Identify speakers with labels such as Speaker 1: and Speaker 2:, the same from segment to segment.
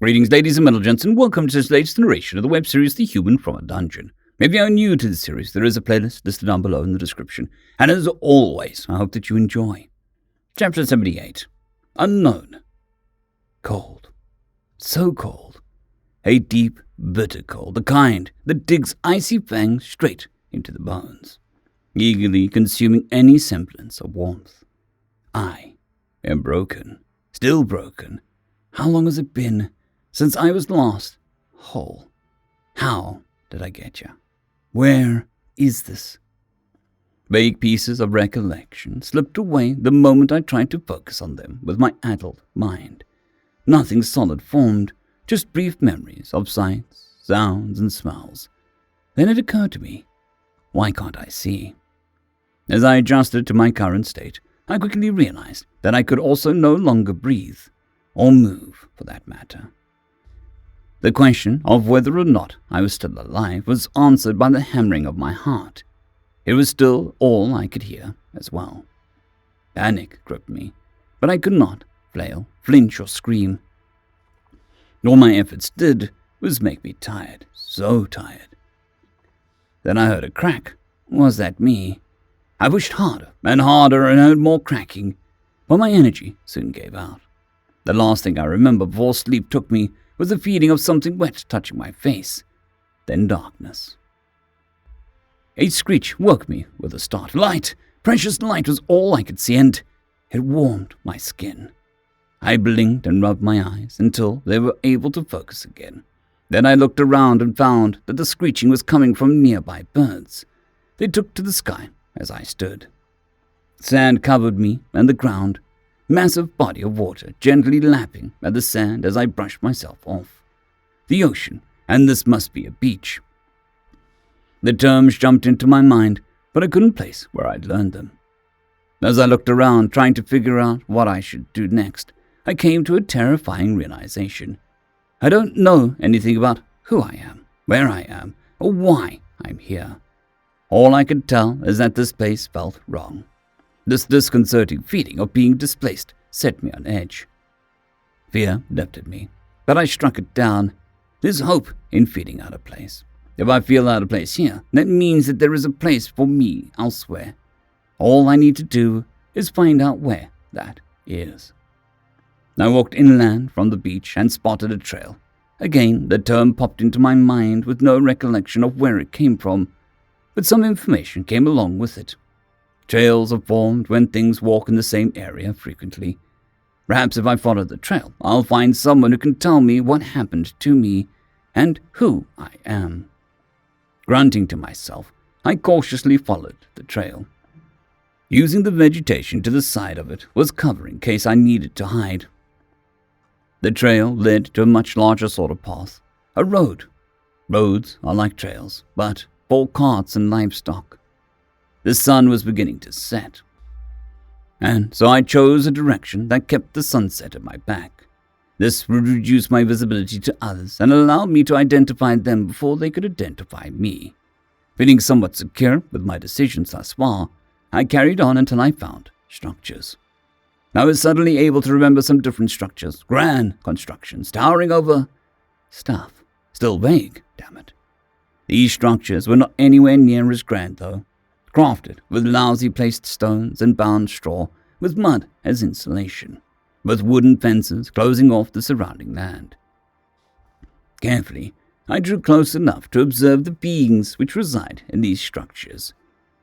Speaker 1: Greetings, ladies and gents, and welcome to this latest iteration of the web series The Human from a Dungeon. If you are new to the series, there is a playlist listed down below in the description, and as always, I hope that you enjoy. Chapter 78. Unknown. Cold. So cold. A deep, bitter cold, the kind that digs icy fangs straight into the bones, eagerly consuming any semblance of warmth. I am broken. Still broken. How long has it been since I was last whole? How did I get you? Where is this? Vague pieces of recollection slipped away the moment I tried to focus on them with my adult mind. Nothing solid formed, just brief memories of sights, sounds, and smells. Then it occurred to me, why can't I see? As I adjusted to my current state, I quickly realized that I could also no longer breathe, or move for that matter. The question of whether or not I was still alive was answered by the hammering of my heart. It was still all I could hear as well. Panic gripped me, but I could not flail, flinch, or scream. All my efforts did was make me tired, so tired. Then I heard a crack. Was that me? I pushed harder and harder and heard more cracking, but my energy soon gave out. The last thing I remember before sleep took me was the feeling of something wet touching my face, then darkness. A screech woke me with a start. Light, precious light was all I could see, and it warmed my skin. I blinked and rubbed my eyes until they were able to focus again. Then I looked around and found that the screeching was coming from nearby birds. They took to the sky as I stood. Sand covered me and the ground, massive body of water gently lapping at the sand as I brushed myself off. The ocean, and this must be a beach. The terms jumped into my mind, but I couldn't place where I'd learned them. As I looked around trying to figure out what I should do next, I came to a terrifying realization. I don't know anything about who I am, where I am, or why I'm here. All I could tell is that this place felt wrong. This disconcerting feeling of being displaced set me on edge. Fear leapt at me, but I struck it down. There's hope in feeling out of place. If I feel out of place here, that means that there is a place for me elsewhere. All I need to do is find out where that is. I walked inland from the beach and spotted a trail. Again, the term popped into my mind with no recollection of where it came from, but some information came along with it. Trails are formed when things walk in the same area frequently. Perhaps if I follow the trail, I'll find someone who can tell me what happened to me and who I am. Grunting to myself, I cautiously followed the trail. Using the vegetation to the side of it was cover in case I needed to hide. The trail led to a much larger sort of path, a road. Roads are like trails, but for carts and livestock. The sun was beginning to set, and so I chose a direction that kept the sunset at my back. This would reduce my visibility to others and allow me to identify them before they could identify me. Feeling somewhat secure with my decisions thus far, I carried on until I found structures. I was suddenly able to remember some different structures, grand constructions, towering over stuff. Still vague, damn it. These structures were not anywhere near as grand, though. Crafted with lousy placed stones and bound straw, with mud as insulation, with wooden fences closing off the surrounding land. Carefully, I drew close enough to observe the beings which reside in these structures.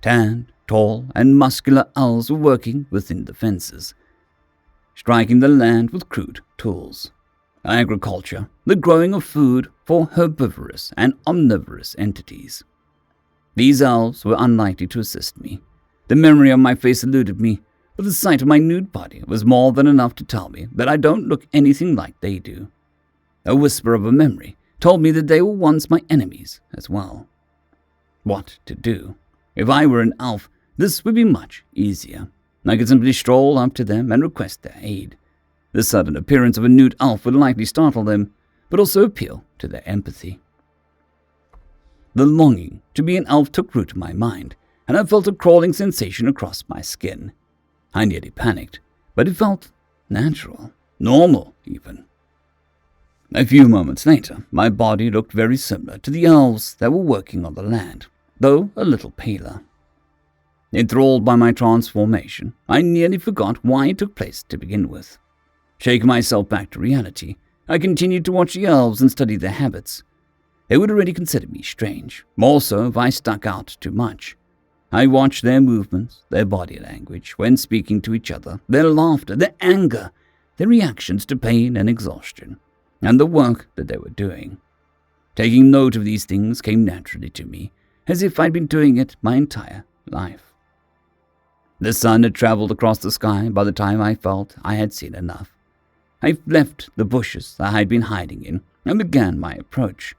Speaker 1: Tanned, tall, and muscular owls were working within the fences, striking the land with crude tools. Agriculture, the growing of food for herbivorous and omnivorous entities. These elves were unlikely to assist me. The memory of my face eluded me, but the sight of my nude body was more than enough to tell me that I don't look anything like they do. A whisper of a memory told me that they were once my enemies as well. What to do? If I were an elf, this would be much easier. I could simply stroll up to them and request their aid. The sudden appearance of a nude elf would likely startle them, but also appeal to their empathy. The longing to be an elf took root in my mind, and I felt a crawling sensation across my skin. I nearly panicked, but it felt natural, normal even. A few moments later, my body looked very similar to the elves that were working on the land, though a little paler. Enthralled by my transformation, I nearly forgot why it took place to begin with. Shaking myself back to reality, I continued to watch the elves and study their habits. They would already consider me strange, more so if I stuck out too much. I watched their movements, their body language when speaking to each other, their laughter, their anger, their reactions to pain and exhaustion, and the work that they were doing. Taking note of these things came naturally to me, as if I'd been doing it my entire life. The sun had traveled across the sky by the time I felt I had seen enough. I left the bushes I had been hiding in and began my approach.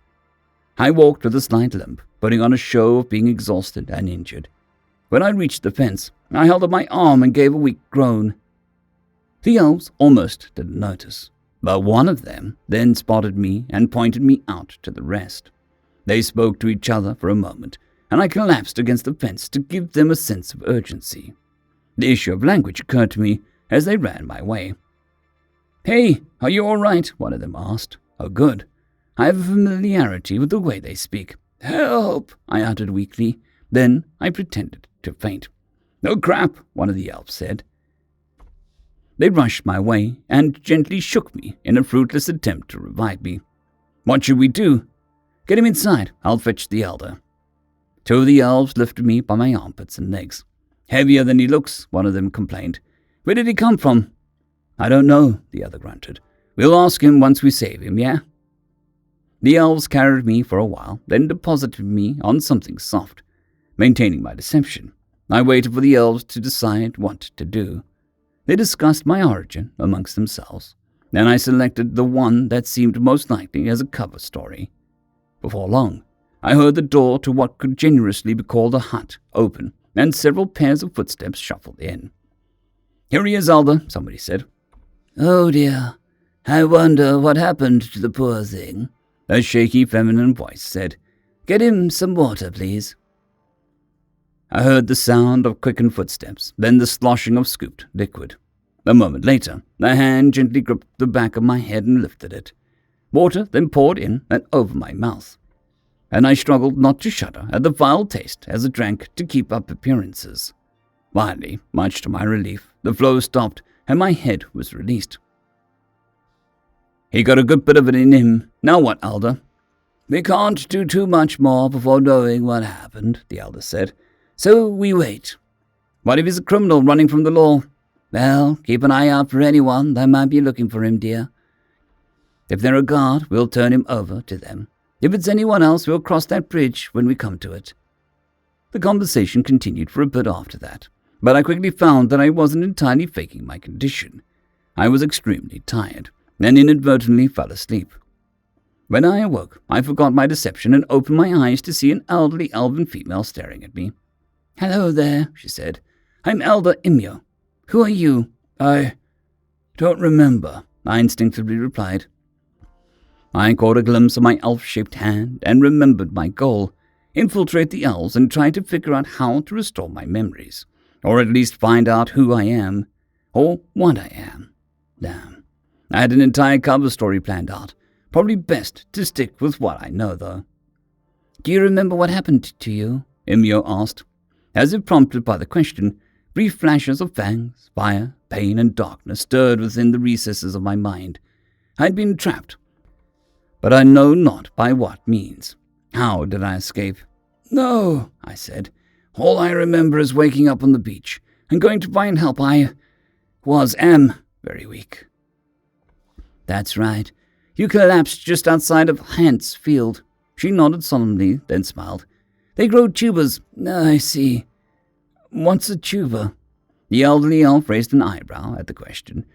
Speaker 1: I walked with a slight limp, putting on a show of being exhausted and injured. When I reached the fence, I held up my arm and gave a weak groan. The elves almost didn't notice, but one of them then spotted me and pointed me out to the rest. They spoke to each other for a moment, and I collapsed against the fence to give them a sense of urgency. The issue of language occurred to me as they ran my way. "Hey, are you all right?" one of them asked. "Oh, good. I have a familiarity with the way they speak." "Help!" I uttered weakly. Then I pretended to faint. "Oh, crap," one of the elves said. They rushed my way and gently shook me in a fruitless attempt to revive me. "What should we do?" "Get him inside. I'll fetch the elder." Two of the elves lifted me by my armpits and legs. "Heavier than he looks," one of them complained. "Where did he come from?" "I don't know," the other grunted. "We'll ask him once we save him, yeah?" The elves carried me for a while, then deposited me on something soft. Maintaining my deception, I waited for the elves to decide what to do. They discussed my origin amongst themselves, and I selected the one that seemed most likely as a cover story. Before long, I heard the door to what could generously be called a hut open, and several pairs of footsteps shuffled in. "Here he is, Elder," somebody said.
Speaker 2: "Oh dear, I wonder what happened to the poor thing,"
Speaker 1: a shaky feminine voice said.
Speaker 2: "Get him some water, please."
Speaker 1: I heard the sound of quickened footsteps, then the sloshing of scooped liquid. A moment later, a hand gently gripped the back of my head and lifted it. Water then poured in and over my mouth, and I struggled not to shudder at the vile taste as I drank to keep up appearances. Finally, much to my relief, the flow stopped and my head was released. "He got a good bit of it in him. Now what, Elder?"
Speaker 2: "We can't do too much more before knowing what happened," the elder said. "So we wait."
Speaker 1: "What if he's a criminal running from the law?"
Speaker 2: "Well, keep an eye out for anyone that might be looking for him, dear. If they're a guard, we'll turn him over to them. If it's anyone else, we'll cross that bridge when we come to it."
Speaker 1: The conversation continued for a bit after that, but I quickly found that I wasn't entirely faking my condition. I was extremely tired, and inadvertently fell asleep. When I awoke, I forgot my deception and opened my eyes to see an elderly elven female staring at me.
Speaker 2: "Hello there," she said.
Speaker 1: "I'm Elder Imyo. Who are you?"
Speaker 2: "I don't remember,"
Speaker 1: I instinctively replied. I caught a glimpse of my elf-shaped hand and remembered my goal: infiltrate the elves and try to figure out how to restore my memories, or at least find out who I am, or what I am. Damn. I had an entire cover story planned out. Probably best to stick with what I know, though.
Speaker 2: "Do you remember what happened to you?"
Speaker 1: Imyo asked. As if prompted by the question, brief flashes of fangs, fire, pain, and darkness stirred within the recesses of my mind. I had been trapped, but I know not by what means. How did I escape?
Speaker 2: "No," I said. "All I remember is waking up on the beach and going to find help. I am very weak."
Speaker 1: "That's right. You collapsed just outside of Hant's field." She nodded solemnly, then smiled. "They grow tubers."
Speaker 2: "I see.
Speaker 1: What's a tuber?" The elderly elf raised an eyebrow at the question,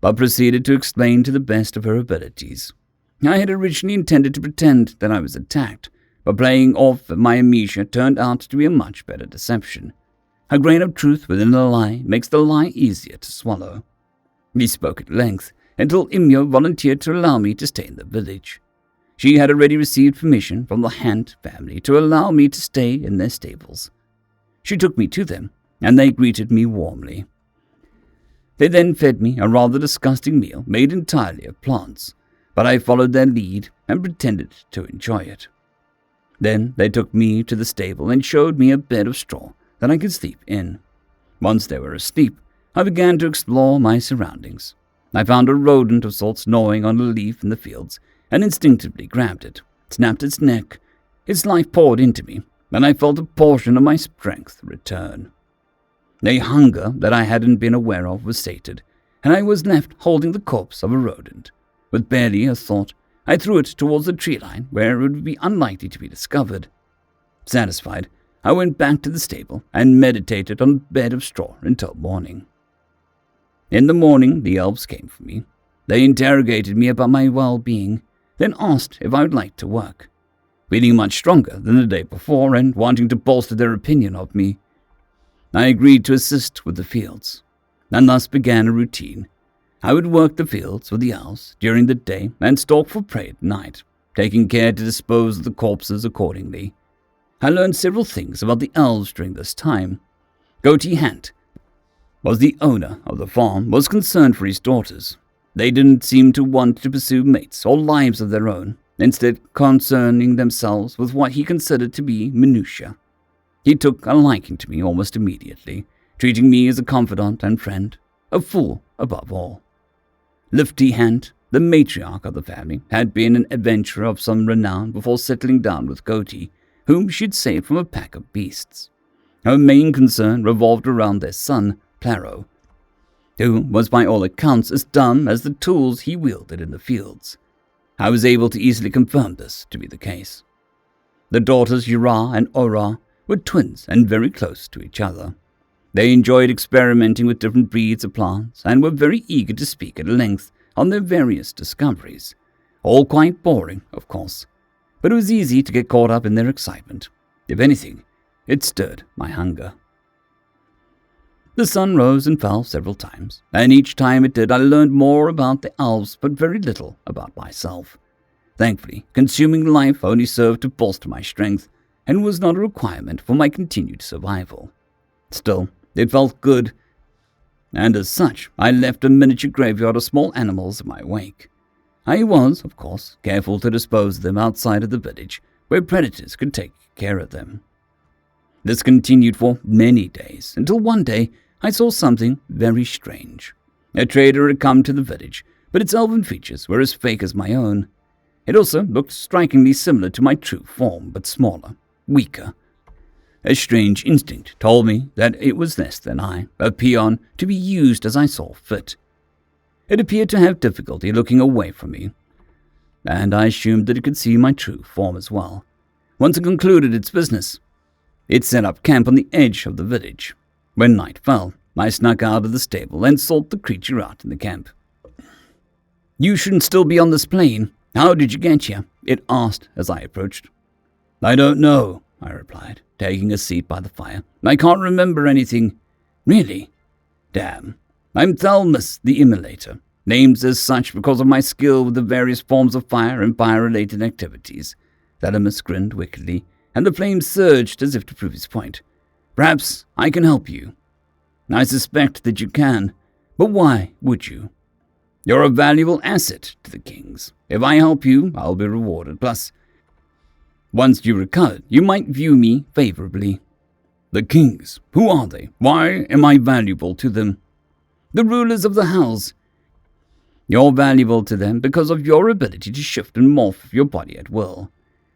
Speaker 1: but proceeded to explain to the best of her abilities. I had originally intended to pretend that I was attacked, but playing off my amnesia turned out to be a much better deception. A grain of truth within a lie makes the lie easier to swallow. We spoke at length, until Imyo volunteered to allow me to stay in the village. She had already received permission from the Hant family to allow me to stay in their stables. She took me to them, and they greeted me warmly. They then fed me a rather disgusting meal made entirely of plants,
Speaker 2: but I followed their lead and pretended to enjoy it. Then they took me to the stable and showed me a bed of straw that I could sleep in. Once they were asleep, I began to explore my surroundings. I found a rodent of sorts gnawing on a leaf in the fields and instinctively grabbed it, snapped its neck. Its life poured into me, and I felt a portion of my strength return. A hunger that I hadn't been aware of was sated, and I was left holding the corpse of a rodent. With barely a thought, I threw it towards the tree line where it would be unlikely to be discovered. Satisfied, I went back to the stable and meditated on a bed of straw until morning. In the morning, the elves came for me. They interrogated me about my well-being, then asked if I would like to work. Feeling much stronger than the day before and wanting to bolster their opinion of me, I agreed to assist with the fields, and thus began a routine. I would work the fields with the elves during the day and stalk for prey at night, taking care to dispose of the corpses accordingly. I learned several things about the elves during this time. Goatee Hant was the owner of the farm, was concerned for his daughters. They didn't seem to want to pursue mates or lives of their own, instead concerning themselves with what he considered to be minutiae. He took a liking to me almost immediately, treating me as a confidant and friend, a fool above all. Lifty Hant, the matriarch of the family, had been an adventurer of some renown before settling down with Goatee, whom she'd saved from a pack of beasts. Her main concern revolved around their son, Plaro, who was by all accounts as dumb as the tools he wielded in the fields. I was able to easily confirm this to be the case. The daughters Yura and Ora were twins and very close to each other. They enjoyed experimenting with different breeds of plants and were very eager to speak at length on their various discoveries. All quite boring, of course, but it was easy to get caught up in their excitement. If anything, it stirred my hunger. The sun rose and fell several times, and each time it did I learned more about the elves but very little about myself. Thankfully, consuming life only served to bolster my strength and was not a requirement for my continued survival. Still, it felt good, and as such, I left a miniature graveyard of small animals in my wake. I was, of course, careful to dispose of them outside of the village, where predators could take care of them. This continued for many days, until one day I saw something very strange. A trader had come to the village, but its elven features were as fake as my own. It also looked strikingly similar to my true form, but smaller, weaker. A strange instinct told me that it was less than I, a peon to be used as I saw fit. It appeared to have difficulty looking away from me, and I assumed that it could see my true form as well. Once it concluded its business, it set up camp on the edge of the village. When night fell, I snuck out of the stable and sought the creature out in the camp. "You shouldn't still be on this plane. How did you get here?" it asked as I approached. "I don't know," I replied, taking a seat by the fire. "I can't remember anything." "Really?" "Damn. I'm Thelmus the Immolator, named as such because of my skill with the various forms of fire and fire-related activities." Thelmus grinned wickedly, and the flame surged as if to prove his point. "Perhaps I can help you." "I suspect that you can, but why would you?" "You're a valuable asset to the kings. If I help you, I'll be rewarded. Plus, once you recover, you might view me favorably." "The kings? Who are they? Why am I valuable to them?" "The rulers of the hells. You're valuable to them because of your ability to shift and morph your body at will.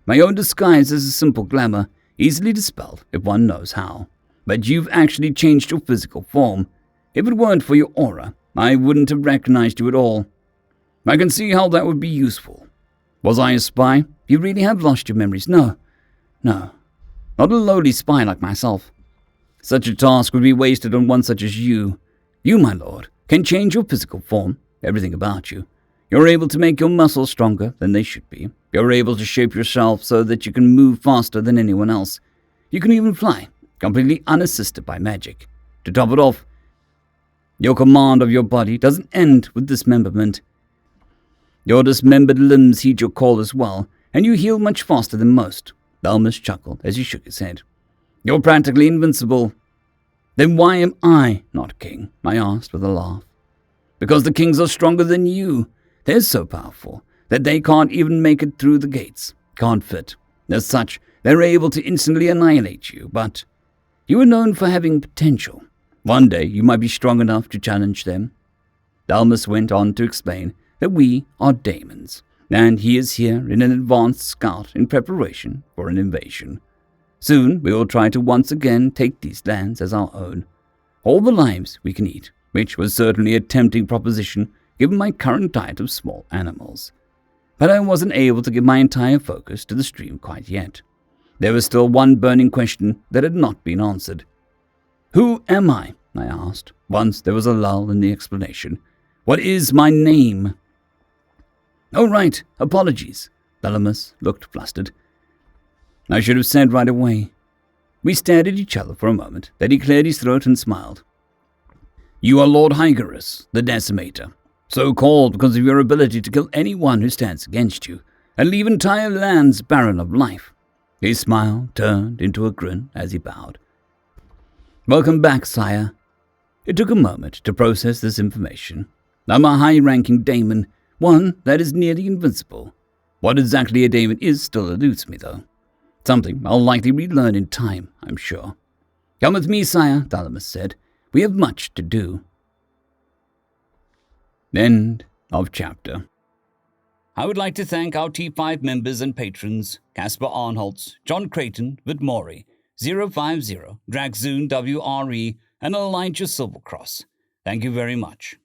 Speaker 2: My own disguise is a simple glamour, easily dispelled if one knows how. But you've actually changed your physical form. If it weren't for your aura, I wouldn't have recognized you at all. I can see how that would be useful. Was I a spy? You really have lost your memories. No. Not a lowly spy like myself. Such a task would be wasted on one such as you. You, my lord, can change your physical form, everything about you. You're able to make your muscles stronger than they should be. You're able to shape yourself so that you can move faster than anyone else. You can even fly, completely unassisted by magic. To top it off, your command of your body doesn't end with dismemberment. Your dismembered limbs heed your call as well, and you heal much faster than most." Thelmus chuckled as he shook his head. "You're practically invincible." "Then why am I not king?" I asked with a laugh. "Because the kings are stronger than you. They're so powerful that they can't even make it through the gates. Can't fit. As such, they're able to instantly annihilate you, but you are known for having potential. One day you might be strong enough to challenge them." Dalmas went on to explain that we are daemons, and he is here in an advanced scout in preparation for an invasion. Soon we will try to once again take these lands as our own. All the lives we can eat, which was certainly a tempting proposition given my current diet of small animals. But I wasn't able to give my entire focus to the stream quite yet. There was still one burning question that had not been answered. "Who am I?" I asked, once there was a lull in the explanation. "What is my name?" "Oh, right, apologies." Thalamus looked flustered. "I should have said right away." We stared at each other for a moment, then he cleared his throat and smiled. "You are Lord Hygarus, the Decimator, so called because of your ability to kill anyone who stands against you, and leave entire lands barren of life." His smile turned into a grin as he bowed. "Welcome back, sire." It took a moment to process this information. I'm a high-ranking daemon, one that is nearly invincible. What exactly a daemon is still eludes me, though. Something I'll likely relearn in time, I'm sure. "Come with me, sire," Thalamus said. "We have much to do." End of chapter. I would like to thank our T5 members and patrons, Casper Arnholtz, Jon Creighton, Vidmori, 050, Dragzoon W.R.E, and Elijah Silvercross. Thank you very much.